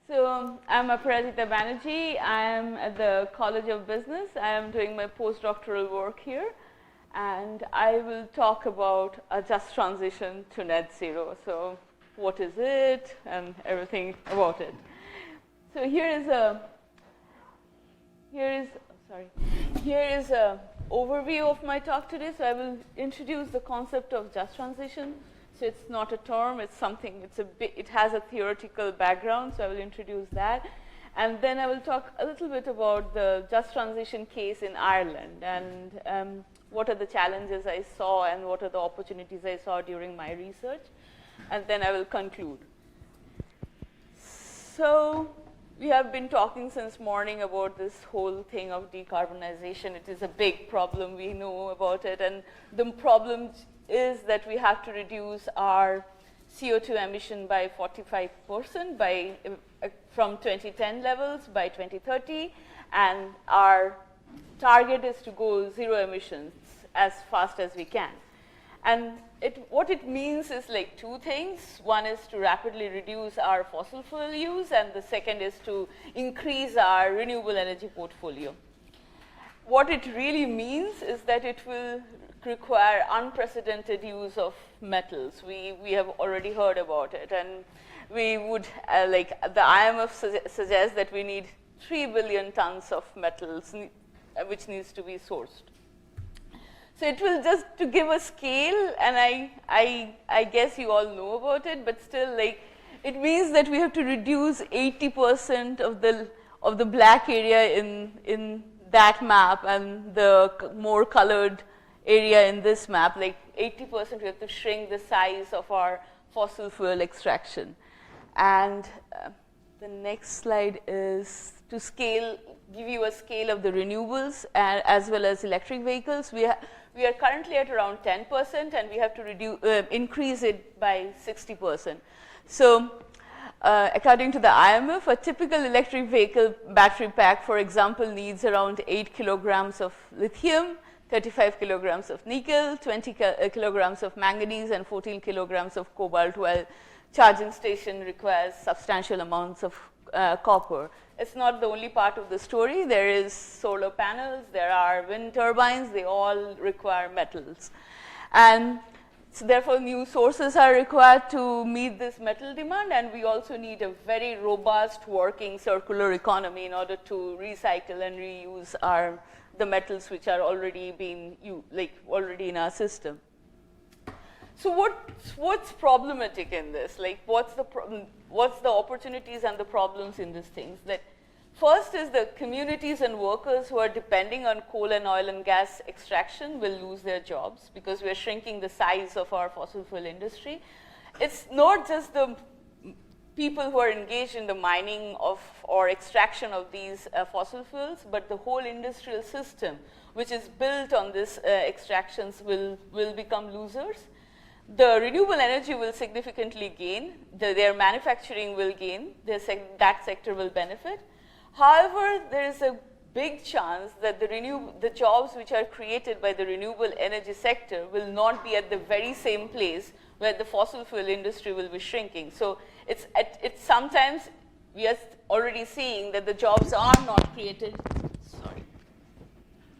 So I'm Aparajita Banerjee. I am at the College of Business. I am doing my postdoctoral work here, and I will talk about a just transition to net zero. So what is it and everything about it. So here is a overview of my talk today. So I will introduce the concept of just transition. So it's not a term, it's something, it has a theoretical background, so I will introduce that. And then I will talk a little bit about the just transition case in Ireland and what are the challenges I saw and what are the opportunities I saw during my research. And then I will conclude. So we have been talking since morning about this whole thing of decarbonization. It is a big problem, we know about it, and the problem is that we have to reduce our CO2 emission by 45% from 2010 levels by 2030, and our target is to go zero emissions as fast as we can. And what it means is like two things. One is to rapidly reduce our fossil fuel use, and the second is to increase our renewable energy portfolio. What it really means is that it will require unprecedented use of metals. We have already heard about it, and we would, like the IMF suggests that we need 3 billion tons of metals which needs to be sourced. So it will just to give a scale, and I guess you all know about it, but still, like, it means that we have to reduce 80% of the black area in that map and the more colored area in this map, like 80% we have to shrink the size of our fossil fuel extraction. And the next slide is to give you a scale of the renewables as well as electric vehicles. We are currently at around 10%, and we have to increase it by 60%. So according to the IMF, a typical electric vehicle battery pack, for example, needs around 8 kilograms of lithium, 35 kilograms of nickel, 20 kilograms of manganese, and 14 kilograms of cobalt, while charging station requires substantial amounts of copper. It's not the only part of the story. There is solar panels, there are wind turbines, they all require metals. And so therefore, new sources are required to meet this metal demand, and we also need a very robust working circular economy in order to recycle and reuse the metals which are already already in our system. So what's problematic in this? Like, what's the problem? What's the opportunities and the problems in these things? That first is the communities and workers who are depending on coal and oil and gas extraction will lose their jobs because we are shrinking the size of our fossil fuel industry. It's not just the people who are engaged in the mining or extraction of these fossil fuels, but the whole industrial system, which is built on this extractions, will become losers. The renewable energy will significantly gain. Their manufacturing will gain. That sector will benefit. However, there is a big chance that the jobs which are created by the renewable energy sector will not be at the very same place where the fossil fuel industry will be shrinking. So it's sometimes we are already seeing that the jobs are not created. Sorry.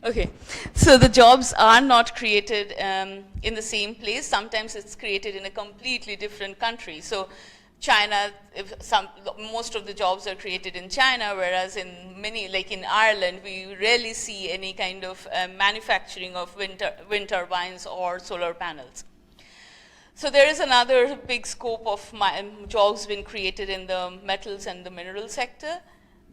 Okay, so the jobs are not created in the same place. Sometimes it's created in a completely different country. So China, most of the jobs are created in China, whereas in many, like in Ireland, we rarely see any kind of manufacturing of wind turbines or solar panels. So there is another big scope of jobs being created in the metals and the mineral sector.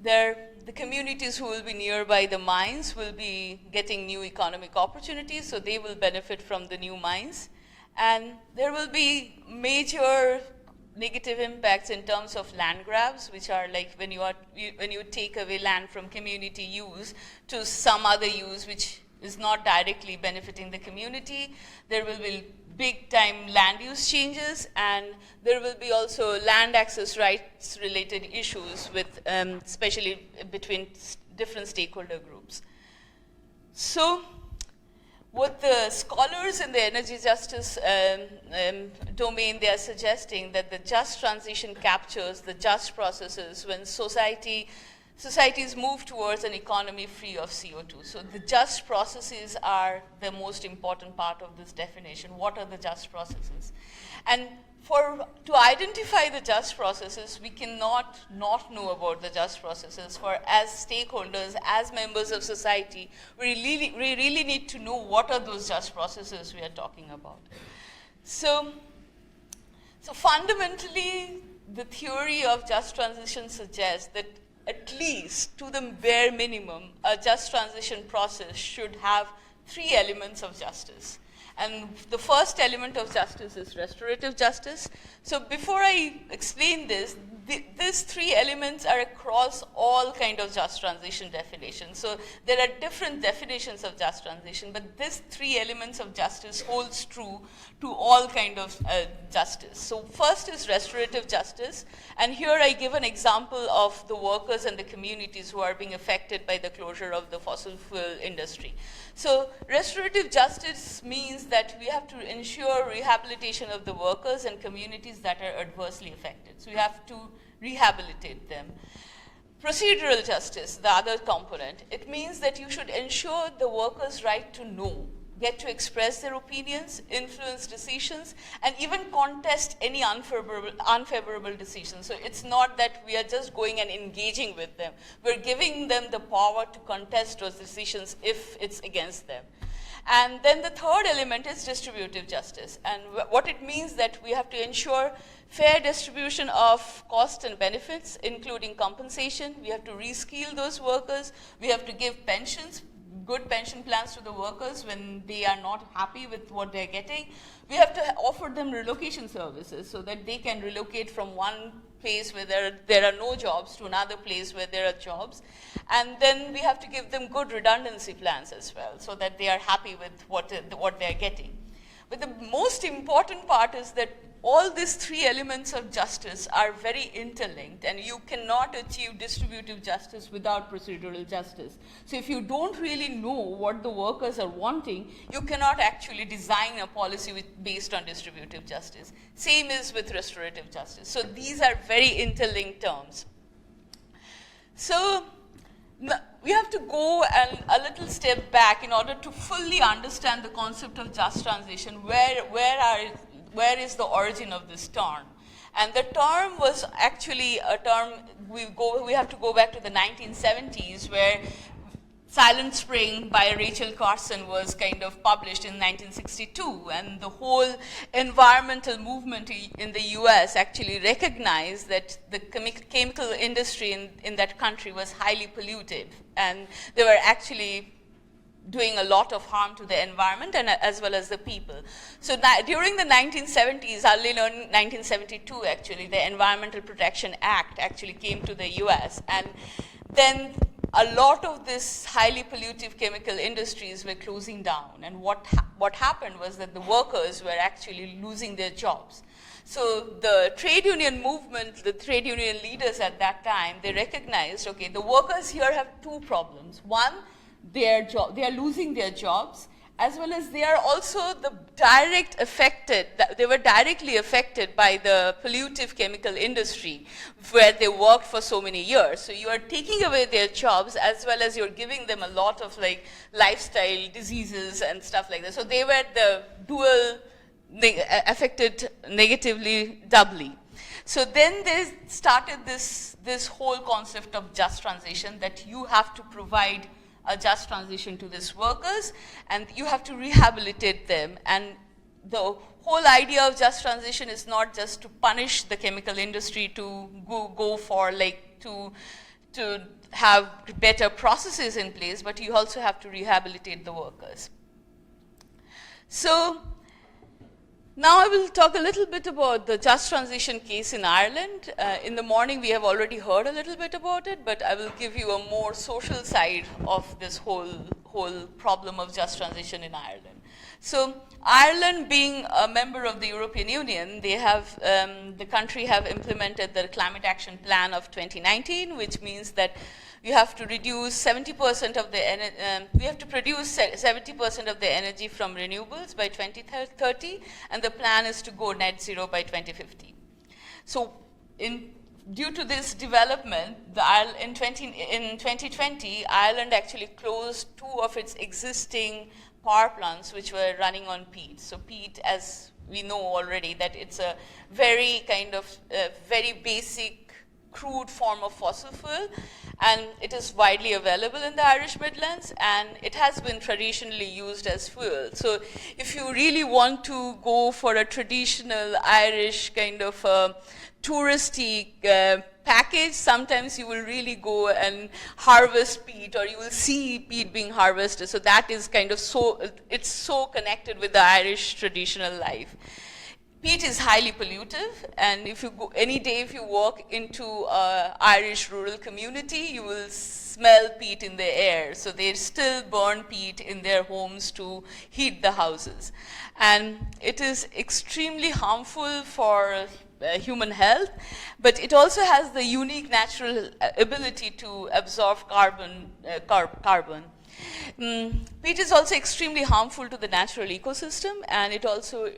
The communities who will be nearby the mines will be getting new economic opportunities, so they will benefit from the new mines. And there will be major negative impacts in terms of land grabs, which are like when you take away land from community use to some other use which is not directly benefiting the community. There will be big time land use changes, and there will be also land access rights related issues with especially between different stakeholder groups. So what the scholars in the energy justice domain, they are suggesting that the just transition captures the just processes when societies move towards an economy free of CO2. So the just processes are the most important part of this definition. What are the just processes? And to identify the just processes, we cannot not know about the just processes. For as stakeholders, as members of society, we really need to know what are those just processes we are talking about. So fundamentally, the theory of just transition suggests that at least to the bare minimum, a just transition process should have 3 elements of justice. And the first element of justice is restorative justice. So before I explain this, these 3 elements are across all kind of just transition definitions. So there are different definitions of just transition, but these 3 elements of justice holds true to all kind of justice. So first is restorative justice. And here I give an example of the workers and the communities who are being affected by the closure of the fossil fuel industry. So restorative justice means that we have to ensure rehabilitation of the workers and communities that are adversely affected. So we have to rehabilitate them. Procedural justice, the other component, it means that you should ensure the workers' right to know, get to express their opinions, influence decisions, and even contest any unfavorable decisions. So it's not that we are just going and engaging with them. We're giving them the power to contest those decisions if it's against them. And then the third element is distributive justice. And what it means that we have to ensure fair distribution of costs and benefits, including compensation. We have to reskill those workers. We have to give pensions, good pension plans to the workers when they are not happy with what they're getting. We have to offer them relocation services so that they can relocate from one place where there are no jobs to another place where there are jobs. And then we have to give them good redundancy plans as well so that they are happy with what they're getting. But the most important part is that all these 3 elements of justice are very interlinked, and you cannot achieve distributive justice without procedural justice. So if you don't really know what the workers are wanting, you cannot actually design a policy based on distributive justice. Same is with restorative justice. So these are very interlinked terms. So we have to go a little step back in order to fully understand the concept of just transition. Where is the origin of this term? And the term was actually a term, we have to go back to the 1970s, where Silent Spring by Rachel Carson was kind of published in 1962, and the whole environmental movement in the US actually recognized that the chemical industry in that country was highly polluted, and they were actually doing a lot of harm to the environment and as well as the people. So during the 1970s, early 1972 actually, the Environmental Protection Act actually came to the US, and then a lot of this highly pollutive chemical industries were closing down, and what happened was that the workers were actually losing their jobs. So the trade union movement, the trade union leaders at that time, they recognized, okay, the workers here have 2 problems. One, they are losing their jobs, as well as they are also they were directly affected by the pollutive chemical industry where they worked for so many years. So you are taking away their jobs, as well as you're giving them a lot of like lifestyle diseases and stuff like that. So they were the dual affected negatively doubly. So then they started this whole concept of just transition, that you have to provide a just transition to these workers, and you have to rehabilitate them. And the whole idea of just transition is not just to punish the chemical industry to go for like to have better processes in place, but you also have to rehabilitate the workers. So now I will talk a little bit about the just transition case in Ireland. In the morning we have already heard a little bit about it, but I will give you a more social side of this whole problem of just transition in Ireland. So Ireland, being a member of the European Union, they have, the country have implemented the Climate Action Plan of 2019, which means that we have to reduce 70% of the we have to produce 70% of the energy from renewables by 2030, and the plan is to go net zero by 2050. So due to this development, in 2020, Ireland actually closed 2 of its existing power plants which were running on peat. So peat, as we know already, that it's a very kind of very basic crude form of fossil fuel, and it is widely available in the Irish Midlands, and it has been traditionally used as fuel. So if you really want to go for a traditional Irish kind of touristy package, sometimes you will really go and harvest peat, or you will see peat being harvested. So that is kind of it's so connected with the Irish traditional life. Peat is highly pollutive, and if you go any day, if you walk into an Irish rural community, you will smell peat in the air. So they still burn peat in their homes to heat the houses. And it is extremely harmful for human health, but it also has the unique natural ability to absorb carbon. Peat is also extremely harmful to the natural ecosystem, and it also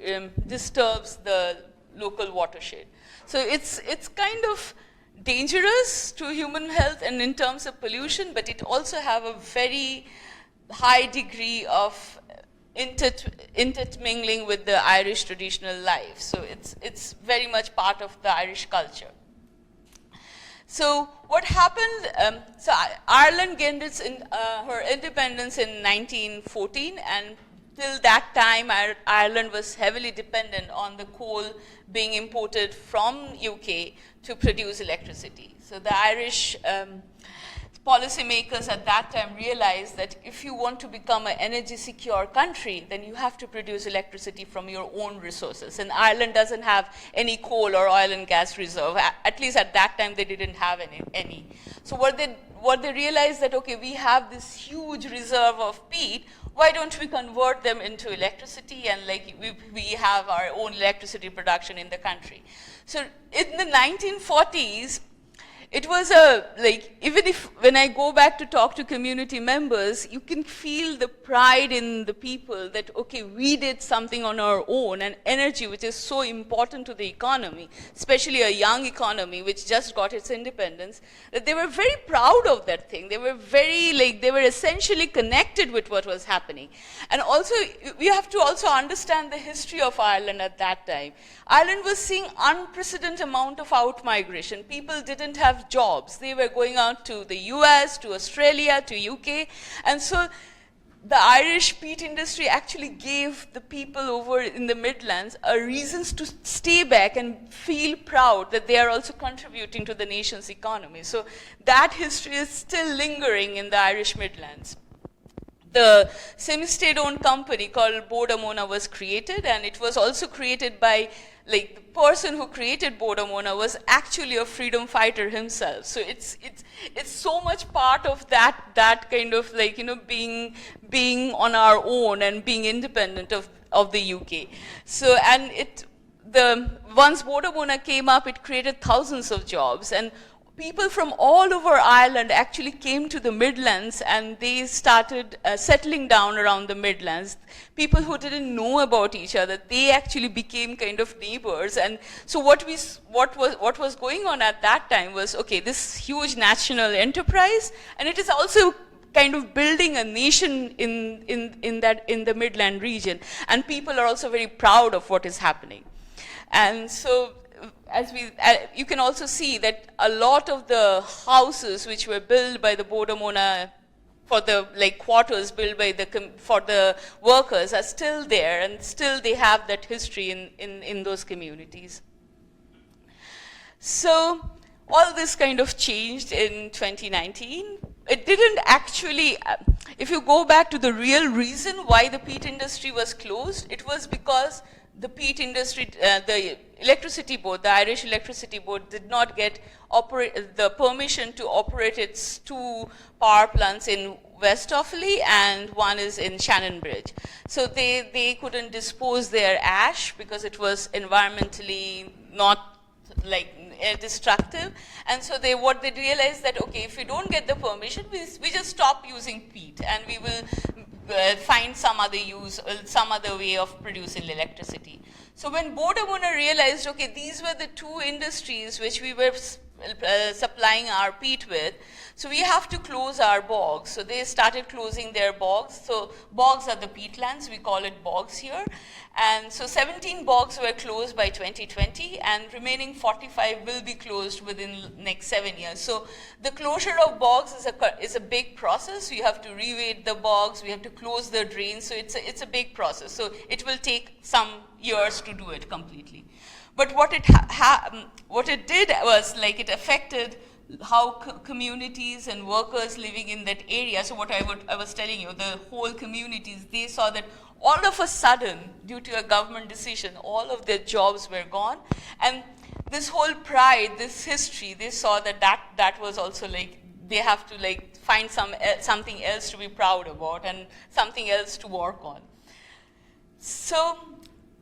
disturbs the local watershed. So it's kind of dangerous to human health and in terms of pollution, but it also have a very high degree of intermingling with the Irish traditional life. So it's very much part of the Irish culture. So what happened, so Ireland gained her independence in 1914, and till that time Ireland was heavily dependent on the coal being imported from UK to produce electricity. So the Irish policymakers at that time realized that if you want to become an energy secure country, then you have to produce electricity from your own resources. And Ireland doesn't have any coal or oil and gas reserve. At least at that time, they didn't have any. So what they realized that, okay, we have this huge reserve of peat, why don't we convert them into electricity, and like we have our own electricity production in the country. So in the 1940s, it was even if when I go back to talk to community members, you can feel the pride in the people that, okay, we did something on our own, and energy, which is so important to the economy, especially a young economy which just got its independence, that they were very proud of that thing. They were they were essentially connected with what was happening. And also, we have to also understand the history of Ireland at that time. Ireland was seeing unprecedented amount of out-migration. People didn't have jobs. They were going out to the US, to Australia, to UK. And so the Irish peat industry actually gave the people over in the Midlands reasons to stay back and feel proud that they are also contributing to the nation's economy. So that history is still lingering in the Irish Midlands. The semi-state-owned company called Bodamona was created, and it was also created by, the person who created Bodamona was actually a freedom fighter himself. So it's so much part of that kind of being on our own and being independent of the UK. So once Bodamona came up, it created thousands of jobs, and people from all over Ireland actually came to the Midlands, and they started settling down around the Midlands. People who didn't know about each other, they actually became kind of neighbors. And so what was going on at that time was, okay, this huge national enterprise, and it is also kind of building a nation in the Midland region. And people are also very proud of what is happening. And so you can also see that a lot of the houses which were built by the Bodamona for the quarters built by for the workers are still there, and still they have that history in those communities. So all this kind of changed in 2019. It didn't actually, if you go back to the real reason why the peat industry was closed, it was because the peat industry, the electricity board, the Irish Electricity Board, did not get the permission to operate its 2 power plants in West Offaly, and one is in Shannonbridge. So they couldn't dispose their ash because it was environmentally not destructive. And so what they realized that, okay, if we don't get the permission, we just stop using peat and we will find some other use, some other way of producing electricity. So when Bodamona realized, okay, these were the two industries which we were supplying our peat with, so we have to close our bogs. So they started closing their bogs. So bogs are the peatlands, we call it bogs here. And so 17 bogs were closed by 2020, and remaining 45 will be closed within the next 7 years. So the closure of bogs is a big process. You have to reweight the bogs, we have to close the drains, so it's a big process. So it will take some years to do it completely. But what it did was, like, it affected how communities and workers living in that area. So what I was telling you, the whole communities, they saw that all of a sudden, due to a government decision, all of their jobs were gone. And this whole pride, this history, they saw that was also, like, they have to, like, find something else to be proud about and something else to work on. So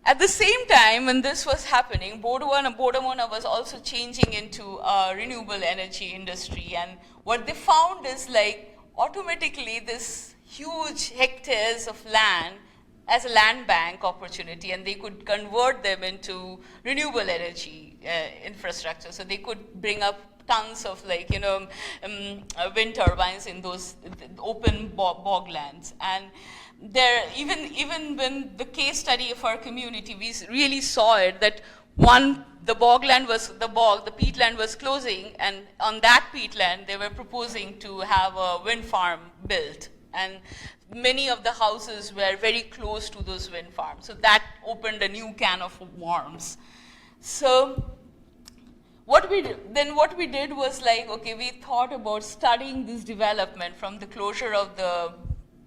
at the same time, when this was happening, Bodamona was also changing into a renewable energy industry. And what they found is, like, automatically this huge hectares of land as a land bank opportunity, and they could convert them into renewable energy infrastructure. So they could bring up tons of, like, wind turbines in those open boglands. And there, even when the case study of our community, we really saw it that the peatland was closing, and on that peatland they were proposing to have a wind farm built, and many of the houses were very close to those wind farms. So that opened a new can of worms. So what we did was, like, okay, we thought about studying this development from the closure of the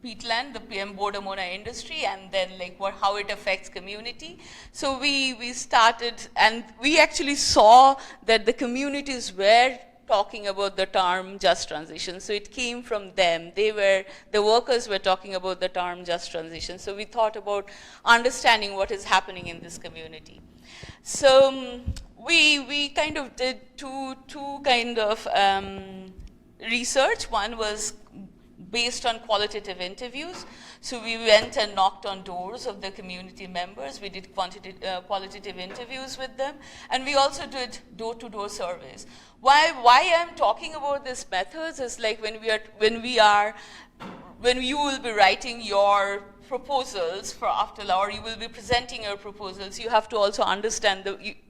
peatland, the PM Bodamona industry, and then, like, how it affects community. So we started, and we actually saw that the communities were talking about the term just transition. So it came from them. The workers were talking about the term just transition. So we thought about understanding what is happening in this community. So we kind of did two kind of research. One was based on qualitative interviews. So we went and knocked on doors of the community members. We did qualitative interviews with them. And we also did door-to-door surveys. Why I'm talking about these methods is, like, when you will be writing your proposals for after law, or you will be presenting your proposals, you have to also understand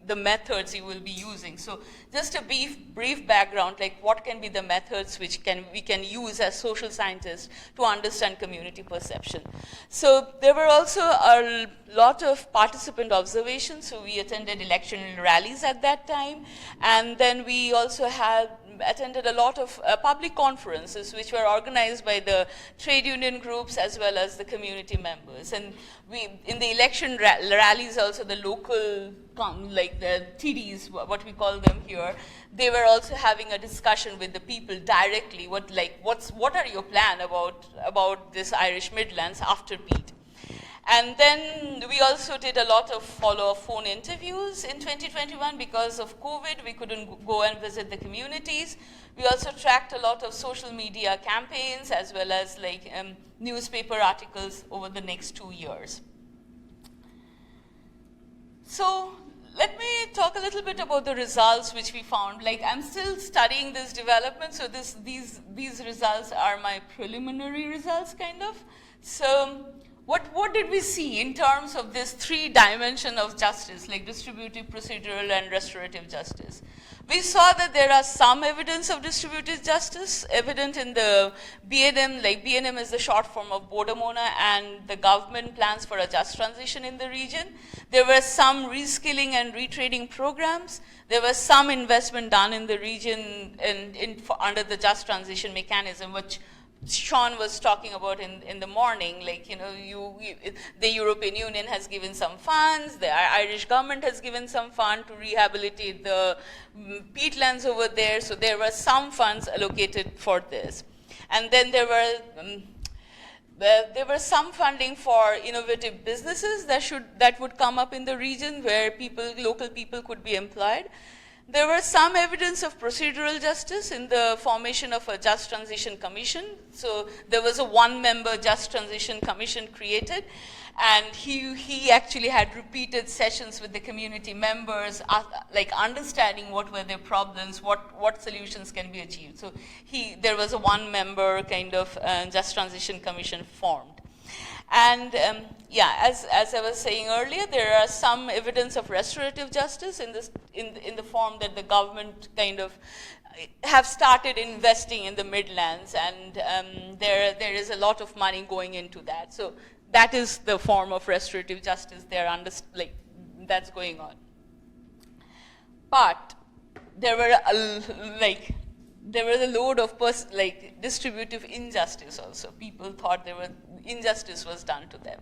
the methods you will be using. So just a brief background, like, what can be the methods which we can use as social scientists to understand community perception. So there were also a lot of participant observations. So we attended election rallies at that time, and then we also attended a lot of public conferences which were organized by the trade union groups as well as the community members. And in the election rallies also, the local, like the TDs, what we call them here, they were also having a discussion with the people directly. What are your plan about this Irish Midlands after Pete? And then we also did a lot of follow-up phone interviews in 2021. Because of COVID, we couldn't go and visit the communities. We also tracked a lot of social media campaigns as well as, like, newspaper articles over the next 2 years. So let me talk a little bit about the results which we found. Like, I'm still studying this development, so these results are my preliminary results, kind of. So what did we see in terms of this 3 dimension of justice, like distributive, procedural, and restorative justice? We saw that there are some evidence of distributive justice evident in the BNM, like BNM is the short form of Bodamona, and the government plans for a just transition in the region. There were some reskilling and retraining programs. There was some investment done in the region under the just transition mechanism, which Sean was talking about in the morning. Like, the European Union has given some funds, the Irish government has given some fund to rehabilitate the peatlands over there. So there were some funds allocated for this. And then there were some funding for innovative businesses that would come up in the region where local people could be employed. There was some evidence of procedural justice in the formation of a Just Transition Commission. So there was a one-member Just Transition Commission created, and he actually had repeated sessions with the community members, like understanding what were their problems, what solutions can be achieved. So there was a one-member kind of Just Transition Commission formed. And yeah, as I was saying earlier, there are some evidence of restorative justice in the form that the government kind of have started investing in the Midlands, and there is a lot of money going into that. So that is the form of restorative justice that's going on. But there were there was a load of distributive injustice also. People thought injustice was done to them.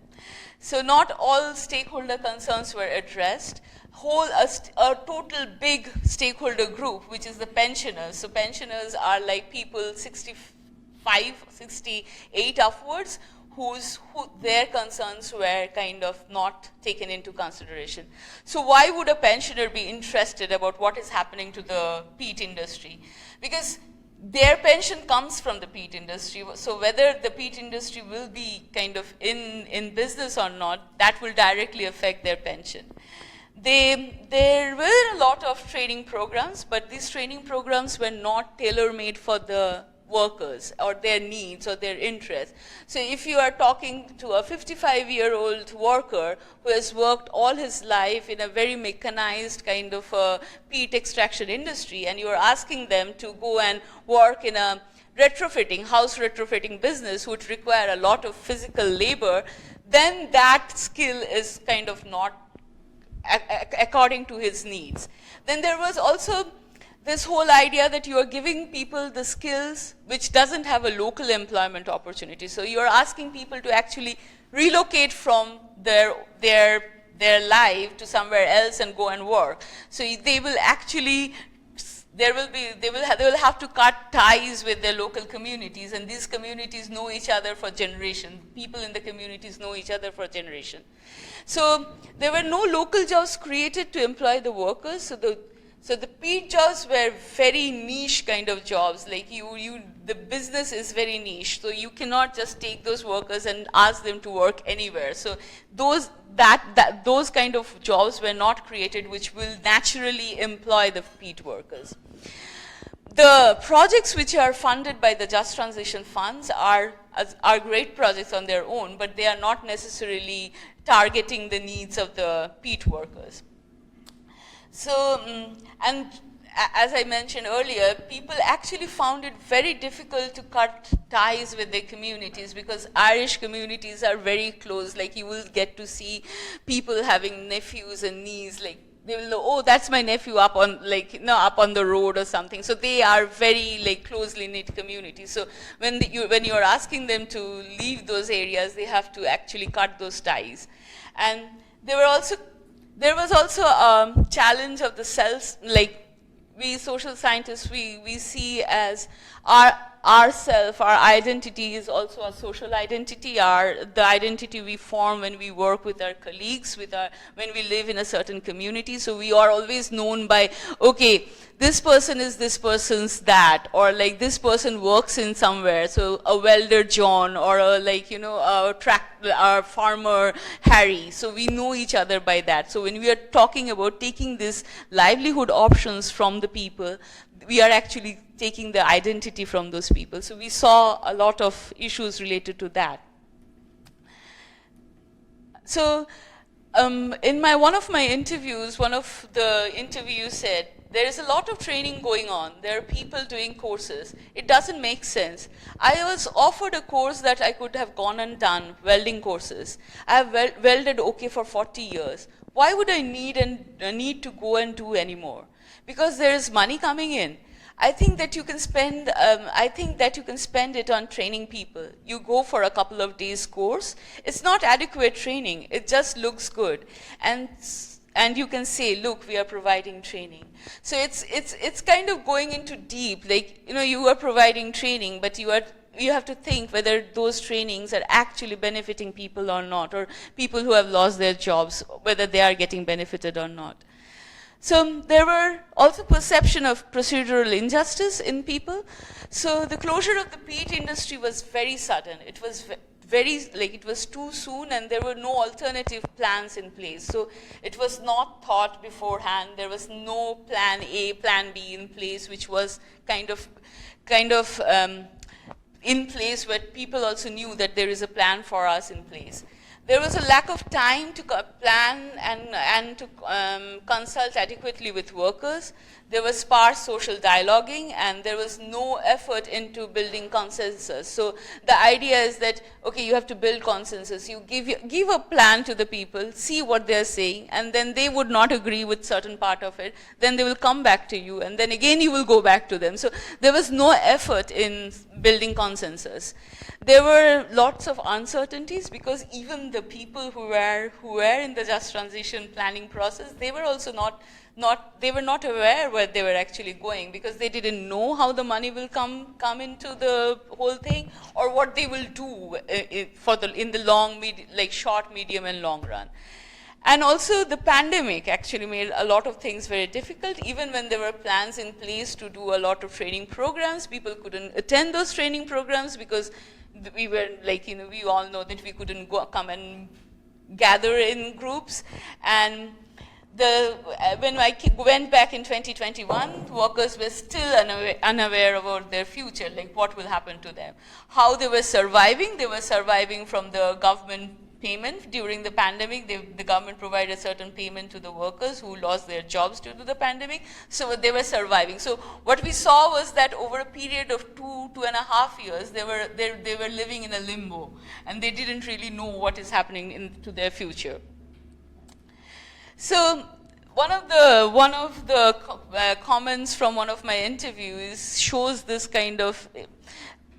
So not all stakeholder concerns were addressed. A total big stakeholder group, which is the pensioners. So pensioners are like people 65, 68 upwards, their concerns were kind of not taken into consideration. So why would a pensioner be interested about what is happening to the peat industry? Because their pension comes from the peat industry. So whether the peat industry will be kind of in business or not, that will directly affect their pension. There were a lot of training programs, but these training programs were not tailor-made for the workers or their needs or their interests. So if you are talking to a 55-year-old worker who has worked all his life in a very mechanized kind of peat extraction industry, and you are asking them to go and work in a house retrofitting business, would require a lot of physical labor, then that skill is kind of not according to his needs. Then there was also this whole idea that you are giving people the skills which doesn't have a local employment opportunity. So you're asking people to actually relocate from their life to somewhere else and go and work. So they will actually, they will have to cut ties with their local communities, and these communities know each other for generations. People in the communities know each other for generations. So there were no local jobs created to employ the workers. So the peat jobs were very niche kind of jobs. Like the business is very niche. So you cannot just take those workers and ask them to work anywhere. So those kind of jobs were not created, which will naturally employ the peat workers. The projects which are funded by the Just Transition Funds are great projects on their own, but they are not necessarily targeting the needs of the peat workers. So, and as I mentioned earlier, people actually found it very difficult to cut ties with their communities, because Irish communities are very close. Like, you will get to see people having nephews and nieces, like they will know, oh, that's my nephew up on the road or something. So they are very closely knit communities. So when you are asking them to leave those areas, they have to actually cut those ties. And there was also a challenge of the self, we social scientists, we see as our identity is also a social identity, the identity we form when we work with our colleagues, when we live in a certain community. So we are always known by, okay, this person is this person's that, or this person works in somewhere, so a welder John, or a farmer Harry. So we know each other by that. So when we are talking about taking these livelihood options from the people, we are actually taking the identity from those people. So we saw a lot of issues related to that. So in one of my interviews, one of the interviews said, there is a lot of training going on. There are people doing courses. It doesn't make sense. I was offered a course that I could have gone and done, welding courses. I have welded okay for 40 years. Why would I need to go and do anymore? Because there is money coming in. I think that you can spend it on training people. You go for a couple of days course. It's not adequate training. It just looks good. And you can say, look, we are providing training. So it's kind of going into deep, you are providing training, but you have to think whether those trainings are actually benefiting people or not, or people who have lost their jobs, whether they are getting benefited or not. So there were also perception of procedural injustice in people. So the closure of the peat industry was very sudden. It was it was too soon, and there were no alternative plans in place. So it was not thought beforehand. There was no plan A, plan B in place, which was kind of in place, where people also knew that there is a plan for us in place. There was a lack of time to plan and to consult adequately with workers. There was sparse social dialoguing, and there was no effort into building consensus. So the idea is that, okay, you have to build consensus. You give a plan to the people, see what they're saying, and then they would not agree with certain part of it. Then they will come back to you, and then again you will go back to them. So there was no effort in building consensus. There were lots of uncertainties, because even the people who were in the just transition planning process, they were also not aware where they were actually going, because they didn't know how the money will come into the whole thing, or what they will do in the short, medium, and long run. And also the pandemic actually made a lot of things very difficult. Even when there were plans in place to do a lot of training programs, people couldn't attend those training programs, because we were we all know that we couldn't come and gather in groups. And when I went back in 2021, workers were still unaware about their future, like what will happen to them. How they were surviving from the government payment during the pandemic. The government provided certain payment to the workers who lost their jobs due to the pandemic, so they were surviving. So what we saw was that over a period of 2.5 years, they were living in a limbo, and they didn't really know what is happening into their future. So one of the comments from one of my interviews shows this kind of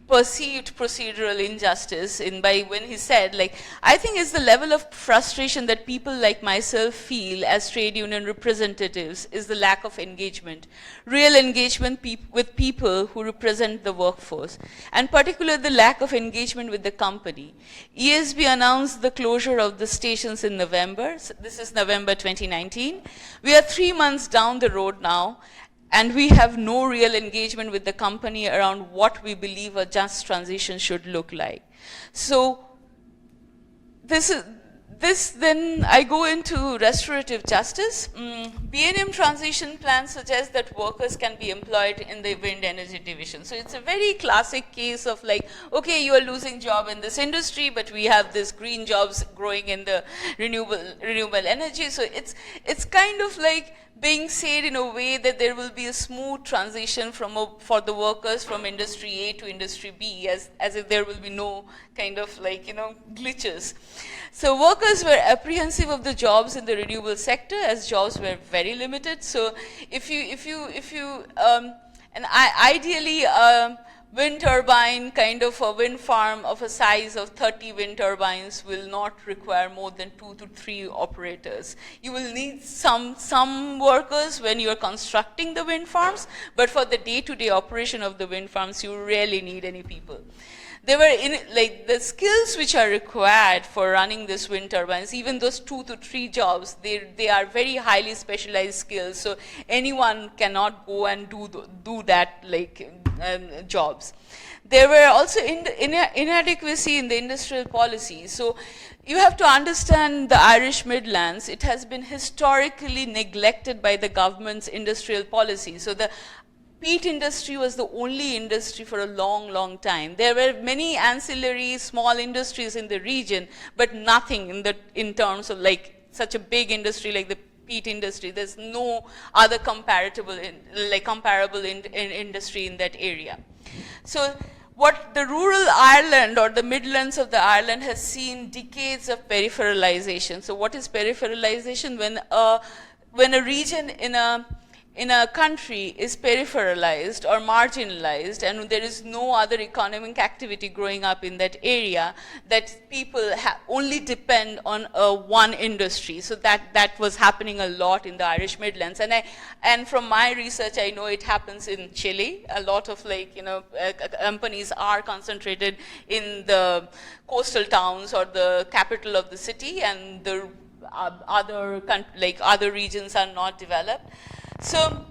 perceived procedural injustice when he said, I think it's the level of frustration that people like myself feel as trade union representatives is the lack of engagement, real engagement with people who represent the workforce, and particularly the lack of engagement with the company. ESB announced the closure of the stations in November. So this is November 2019. We are 3 months down the road now, and we have no real engagement with the company around what we believe a just transition should look like. So then I go into restorative justice. B&M transition plan suggests that workers can be employed in the wind energy division. So it's a very classic case of okay, you are losing job in this industry, but we have this green jobs growing in the renewable energy. So it's kind of being said in a way that there will be a smooth transition for the workers from industry A to industry B, as if there will be no kind of glitches. So workers were apprehensive of the jobs in the renewable sector, as jobs were very limited. So ideally wind turbine, kind of a wind farm of a size of 30 wind turbines will not require more than 2 to 3 operators. You will need some workers when you are constructing the wind farms, but for the day-to-day operation of the wind farms, you rarely need any people. They were the skills which are required for running this wind turbines, even those 2 to 3 jobs, they are very highly specialized skills. So anyone cannot go and do that jobs. There were also inadequacy in the industrial policy. So you have to understand the Irish Midlands. It has been historically neglected by the government's industrial policy. So the peat industry was the only industry for a long, long time. There were many ancillary small industries in the region, but nothing in terms of such a big industry like the peat industry. There's no other comparable industry in that area. So what the rural Ireland or the Midlands of the Ireland has seen decades of peripheralization. So what is peripheralization? When a region in a country is peripheralized or marginalized, and there is no other economic activity growing up in that area, that people only depend on one industry. So that was happening a lot in the Irish Midlands. And from my research, I know it happens in Chile. A lot of companies are concentrated in the coastal towns or the capital of the city, and the other regions are not developed. So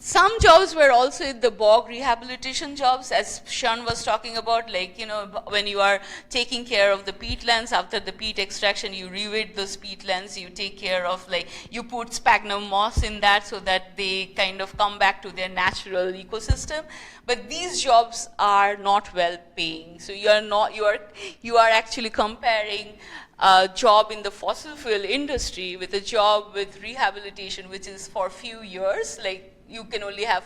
some jobs were also in the bog rehabilitation jobs, as Sean was talking about, like, you know, when you are taking care of the peatlands, after the peat extraction, you reweed those peatlands, you take care of, like, you put sphagnum moss in that so that they kind of come back to their natural ecosystem. But these jobs are not well paying. So you are actually comparing a job in the fossil fuel industry with a job with rehabilitation, which is for few years, like, you can only have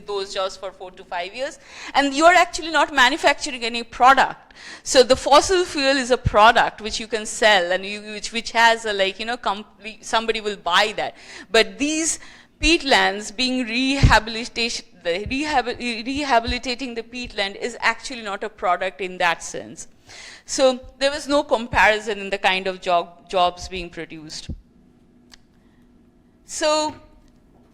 those jobs for 4 to 5 years, and you are actually not manufacturing any product. So the fossil fuel is a product which you can sell, and which has a, like, you know, somebody will buy that. But these peatlands being rehabilitating the peatland is actually not a product in that sense. So there was no comparison in the kind of jobs being produced. So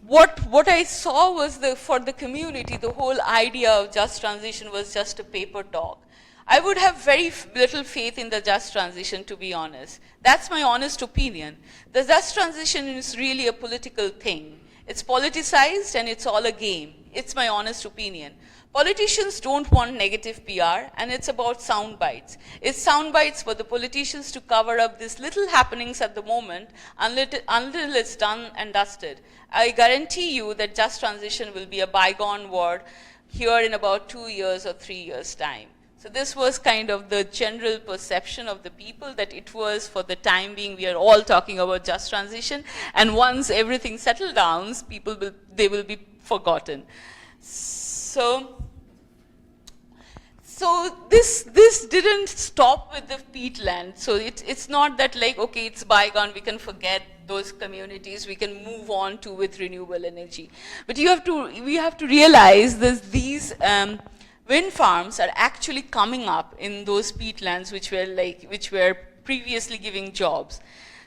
what I saw was for the community, the whole idea of just transition was just a paper talk. I would have very little faith in the just transition, to be honest. That's my honest opinion. The just transition is really a political thing. It's politicized and it's all a game. It's my honest opinion. Politicians don't want negative PR, and it's about sound bites. It's sound bites for the politicians to cover up these little happenings at the moment until it's done and dusted. I guarantee you that just transition will be a bygone word here in about 2 years or 3 years' time. So this was kind of the general perception of the people, that it was, for the time being, we are all talking about just transition, and once everything settles down, they will be forgotten. So this didn't stop with the peatland. So it's not that, like, okay, it's bygone, we can forget those communities, we can move on to with renewable energy. But we have to realize that these wind farms are actually coming up in those peatlands which were previously giving jobs.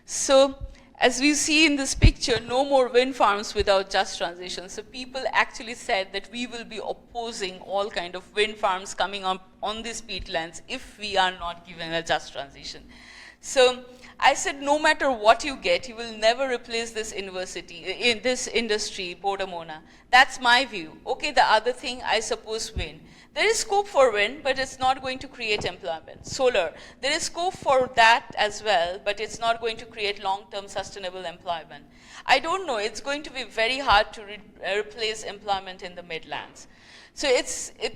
So as we see in this picture, no more wind farms without just transition. So people actually said that we will be opposing all kind of wind farms coming up on these peatlands if we are not given a just transition. So I said, no matter what you get, you will never replace this industry, Bodamona. That's my view. Okay, the other thing, I suppose, wind. There is scope for wind, but it's not going to create employment. Solar, there is scope for that as well, but it's not going to create long-term sustainable employment. I don't know, it's going to be very hard to replace employment in the Midlands. So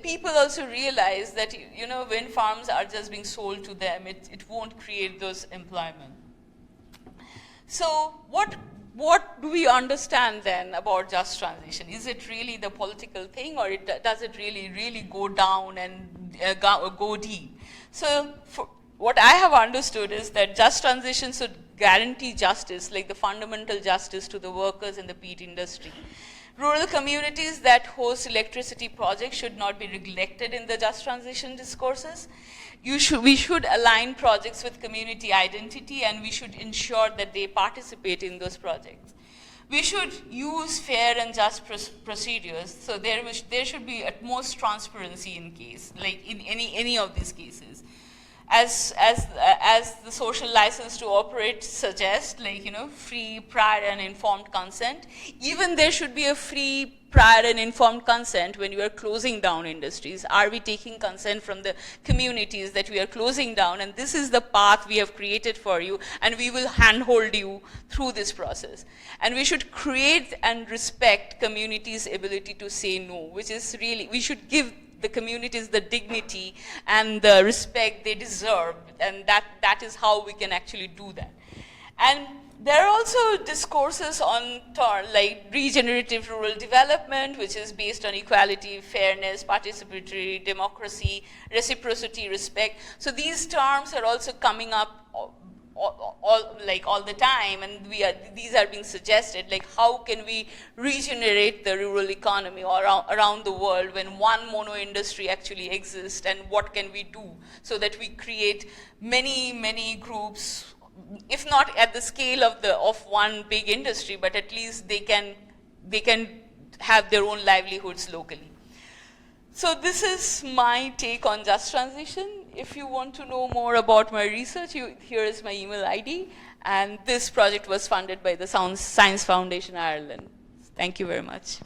people also realize that, you know, wind farms are just being sold to them. It won't create those employment. So what do we understand then about just transition? Is it really the political thing, or does it really go down and go deep? So what I have understood is that just transition should guarantee justice, like the fundamental justice to the workers in the peat industry. Rural communities that host electricity projects should not be neglected in the just transition discourses. We should align projects with community identity, and we should ensure that they participate in those projects. We should use fair and just procedures, so there should be utmost transparency in case, like in any of these cases. As the social license to operate suggests, like, you know, free, prior, and informed consent. Even there should be a free, prior, and informed consent when you are closing down industries. Are we taking consent from the communities that we are closing down? And this is the path we have created for you, and we will handhold you through this process. And we should create and respect communities' ability to say no, which is really, we should give the communities the dignity and the respect they deserve, and that is how we can actually do that. And there are also discourses on like regenerative rural development, which is based on equality, fairness, participatory democracy, reciprocity, respect. So these terms are also coming up all the time, and these are being suggested, like how can we regenerate the rural economy around the world when one mono industry actually exists, and what can we do so that we create many groups, if not at the scale of one big industry, but at least they can have their own livelihoods locally. So this is my take on just transition. If you want to know more about my research, here is my email ID. And this project was funded by the Science Foundation Ireland. Thank you very much.